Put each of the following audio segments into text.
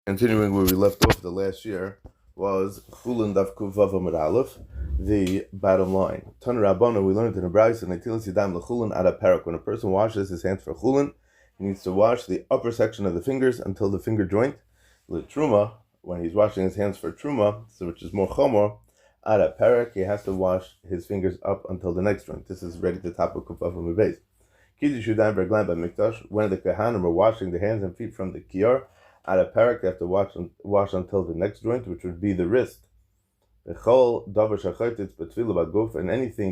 Continuing where we left off the last year was Chulin Daf Kuvav Amud Aleph, the bottom line. Tan Rabbana, we learned in a brayso and Netilas Yadam LeChulin Ad HaPerak. When a person washes his hands for Chulin, he needs to wash the upper section of the fingers until the finger joint. Truma, when he's washing his hands for Truma, so which is more Chomor, Ad HaPerak, he has to wash his fingers up until the next joint. This is ready to top of Kuvav Amud Beis. Kiddush Yudayim Berglan by Mikdash, when the Kohanim are washing their hands and feet from the Kiyar, at a parak, they have to wash until the next joint, which would be the wrist. And anything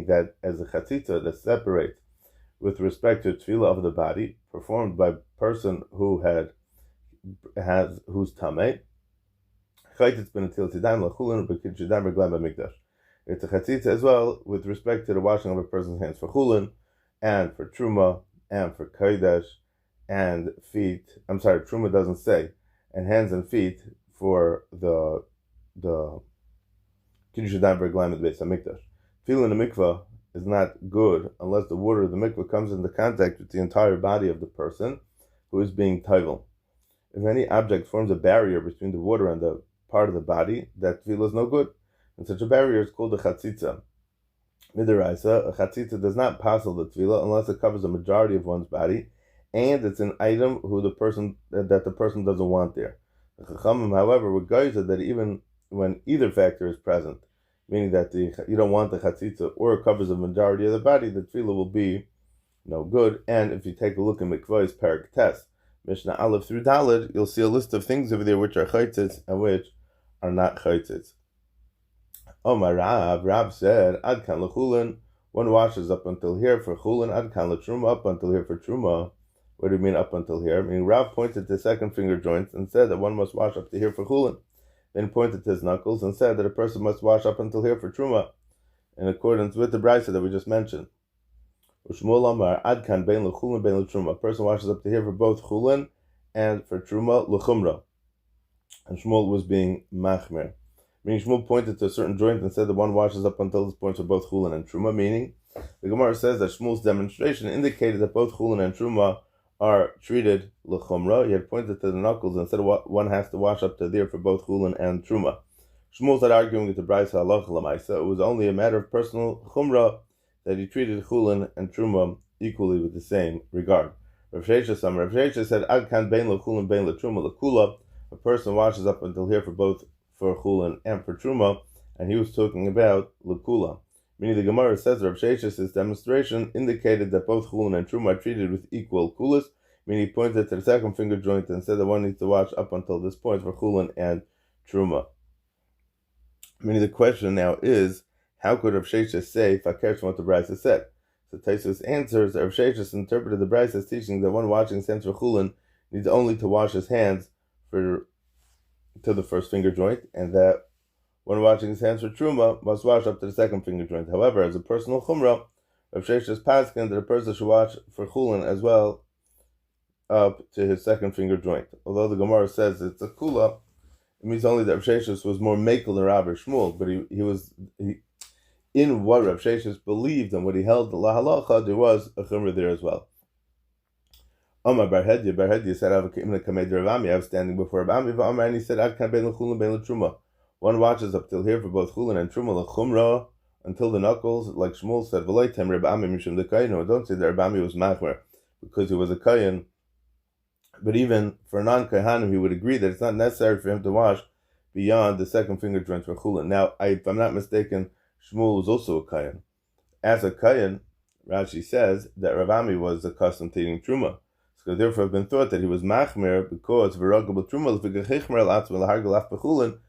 that as a chatzitza that separates with respect to tefillah of the body, performed by a person who who's tamei. It's a chatzitza as well with respect to the washing of a person's hands for chulin, and for truma, and for kodesh, and feet. I'm sorry, truma doesn't say. And hands and feet for the Kiddush Yadayim Berglan Beis Hamikdash. Tefillah in the mikvah is not good unless the water of the mikvah comes into contact with the entire body of the person who is being tovel. If any object forms a barrier between the water and the part of the body, that tefillah is no good. And such a barrier is called a chatzitza. Midaraisa, a chatzitza does not passel the tefillah unless it covers a majority of one's body, and it's an item that the person doesn't want there. The Chachamim, however, would guide that even when either factor is present, meaning that you don't want the chatzitza or it covers the majority of the body, the tefillah will be no good. And if you take a look at Mikvah's Parak Tes, Mishnah Aleph through Daled, you'll see a list of things over there which are chaytzitz and which are not chaytzitz. Omar Rav said, Ad kan lechulin, one washes up until here for chulin, Ad kan letruma, up until here for truma. What do you mean up until here? I mean, Rav pointed to the second finger joints and said that one must wash up to here for chulin. Then pointed to his knuckles and said that a person must wash up until here for truma, in accordance with the brayso that we just mentioned. Ushmul Amar Ad kan bein lechulin bein letruma. A person washes up to here for both chulin and for truma lechumra. And Shmuel was being machmer. Meaning Shmuel pointed to a certain joint and said that one washes up until this point for both chulin and truma. Meaning, the Gemara says that Shmuel's demonstration indicated that both chulin and truma are treated l'chumra. He had pointed to the knuckles and said one has to wash up to there for both chulin and truma. Shmuel started arguing with the brayso halacha l'maisa. It was only a matter of personal chumra that he treated chulin and truma equally with the same regard. Rav Sheisha said, Ad kan bein l'chulin bein l'truma l'kula. A person washes up until here for chulin and for truma, and he was talking about l'kula. Meaning the Gemara says Rav Sheish's demonstration indicated that both chulin and truma are treated with equal kulas. Meaning he pointed to the second finger joint and said that one needs to wash up until this point for chulin and truma. Meaning the question now is, how could Rav Sheish say fakir from what the brayso said? So Taisus answers that Rav Sheish interpreted the brayso as teaching that one washing his hands for chulin needs only to wash his hands to the first finger joint, and that when washing his hands for truma, must wash up to the second finger joint. However, as a personal chumrah, Rav Sheish's paskin that a person should wash for chulin as well up to his second finger joint. Although the Gemara says it's a kula, it means only that Rav Sheish's was more mekel than Rav Shmuel, but he was in what Rav Sheish's believed and what he held the lahalacha, there was a chumrah there as well. Omar Bar Hedya said, I was standing before Rabami, and he said, Ad kan bein l'chulin bein l'truma. One watches up till here for both chulin and truma l'chumra until the knuckles, like Shmuel said. V'loitem Rabami mishum dekayin. No, don't say that Rabami was machmer because he was a kayin. But even for non-kahanim, he would agree that it's not necessary for him to wash beyond the second finger joint for chulin. Now, if I'm not mistaken, Shmuel was also a kayin. As a kayin, Rashi says that Rabami was accustomed to eating truma. So therefore, have been thought that he was machmer because v'ragabel truma l'figachichmer al-atzma l'hargal af b'chulin.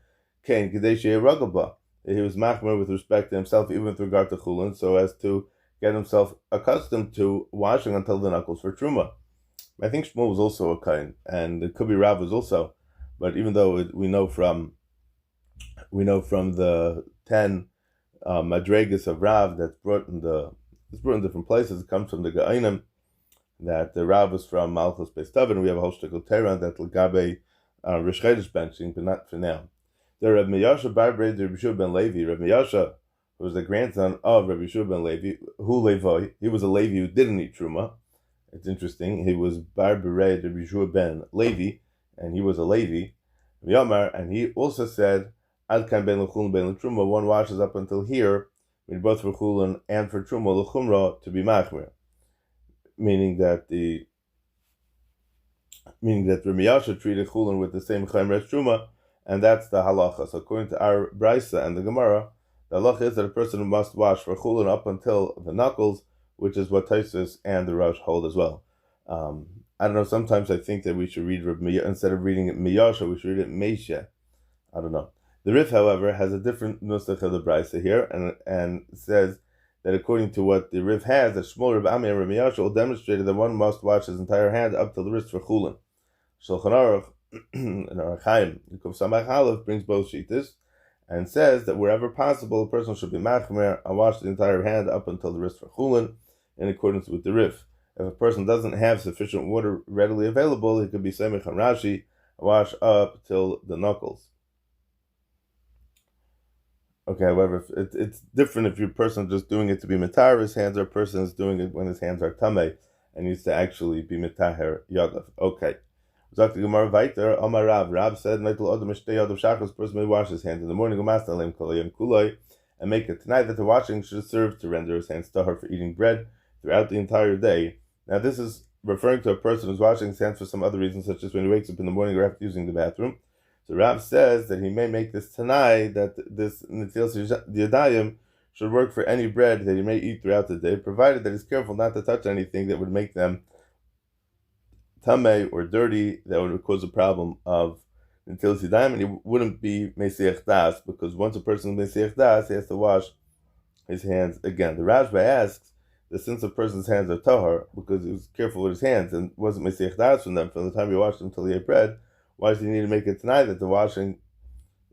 He was machmer with respect to himself, even with regard to chulin, so as to get himself accustomed to washing until the knuckles for truma. I think Shmuel was also a kain, and it could be Rav was also. But even though we know from the 10 madregas of Rav that's brought in different places. It comes from the Ga'ainim that the Rav was from Malchus Beis Tavin. We have a whole shtickle Tehran that l'gabe Rish Chodesh benching, but not for now. The Reb Miyasha Barbre de Rabbi Yeshua ben Levi. Reb Miyasha, who was the grandson of Rabbi Yeshua ben Levi, who Levi, he was a Levi who didn't eat truma. It's interesting. He was Barbre de Rabbi Yeshua ben Levi, and he was a Levi. And he also said, Ad kan ben l'chulin ben l'truma, one washes up until here, both for chulin and for truma l'chumra, to be machmir. Meaning that Rami Yasha treated chulin with the same chayim as truma, and that's the halacha. So according to our brisa and the Gemara, the halacha is that a person must wash for chulin up until the knuckles, which is what Taisus and the Rosh hold as well. I don't know, sometimes I think that we should read instead of reading it Miyasha, we should read it Meisha. I don't know. The Rif, however, has a different nusach of the brisa here, and says that according to what the Rif has, that Shmuel, Reb Ami, and Reb Miyasha all demonstrated that one must wash his entire hand up to the wrist for chulin. Shulchan Aruch and Aruch Chaim, Yikov Samach Aleph, brings both shittas and says that wherever possible, a person should be machmer and wash the entire hand up until the wrist for chulin, in accordance with the Rif. If a person doesn't have sufficient water readily available, he could be semich and Rashi, wash up till the knuckles. Okay, however, it's different if your person just doing it to be mitaher his hands, or a person is doing it when his hands are tamei and needs to actually be mitaher yadav. Okay. Zok the Gemara weiter, Amar Rav said, Neitel Adam Mishtei Yadav Shachos, person may wash his hands in the morning, Umastalem Kolayim Kuloi, and make it tonight that the washing should serve to render his hands tahor for eating bread throughout the entire day. Now this is referring to a person who's washing his hands for some other reason, such as when he wakes up in the morning or after using the bathroom. So Rav says that he may make this tonight, that this Netilas Yadayim should work for any bread that he may eat throughout the day, provided that he's careful not to touch anything that would make them tamei or dirty, that would cause a problem of Netilas Yadayim, and he wouldn't be Mesiach Das, because once a person is Mesiach Das, he has to wash his hands again. The Rashba asks that since a person's hands are tahor, because he was careful with his hands and wasn't Mesiach Das from them from the time he washed them until he ate bread, why does he need to make it tonight that the washing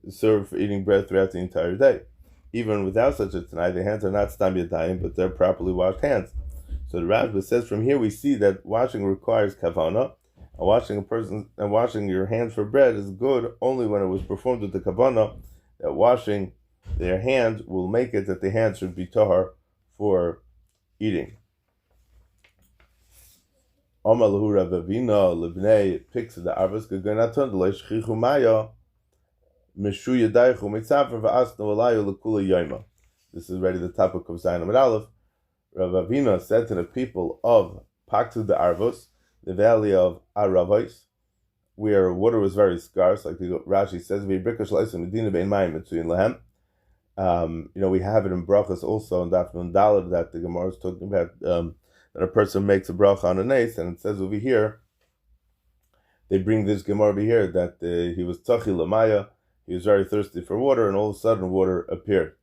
is served for eating bread throughout the entire day? Even without such a tonight, the hands are not stam yadayim, but they're properly washed hands. So the Rashba says from here we see that washing requires kavana, and washing your hands for bread is good only when it was performed with the kavana that washing their hands will make it that the hands should be tahor for eating. Amalahu Ravavina Libnei picks the Arvas Gaganatun Leshchichu Maya Mishu Yadaichu Mitzafer Va'asno Alayu Lakula Yaima. This is already the topic of Zayin Amid Aleph. Ravavina said to the people of Paktu the Arvos, the valley of Aravos, where water was very scarce, like Rashi says, V'Brikash Laisa Medina Bein Mayim Mitzuyin Lahem. We have it in brachas also in Daf Nun Daled that the Gemara is talking about that a person makes a bracha on a nace, and it says over here, they bring this Gemara over here that he was tzachi lamaya, he was very thirsty for water, and all of a sudden water appeared.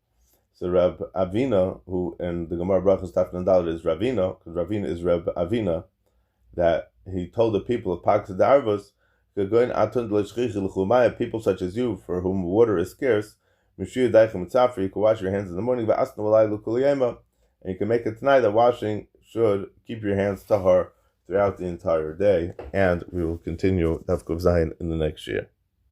So Rab Avina, who in the Gemara brachas Daf Nun Daled is Ravina, because Ravina is Rab Avina, that he told the people of Pakta Darvos, people such as you, for whom water is scarce, you can wash your hands in the morning, and you can make it tonight that washing should keep your hands tahor throughout the entire day. And we will continue Daf Kuf Zayin in the next year.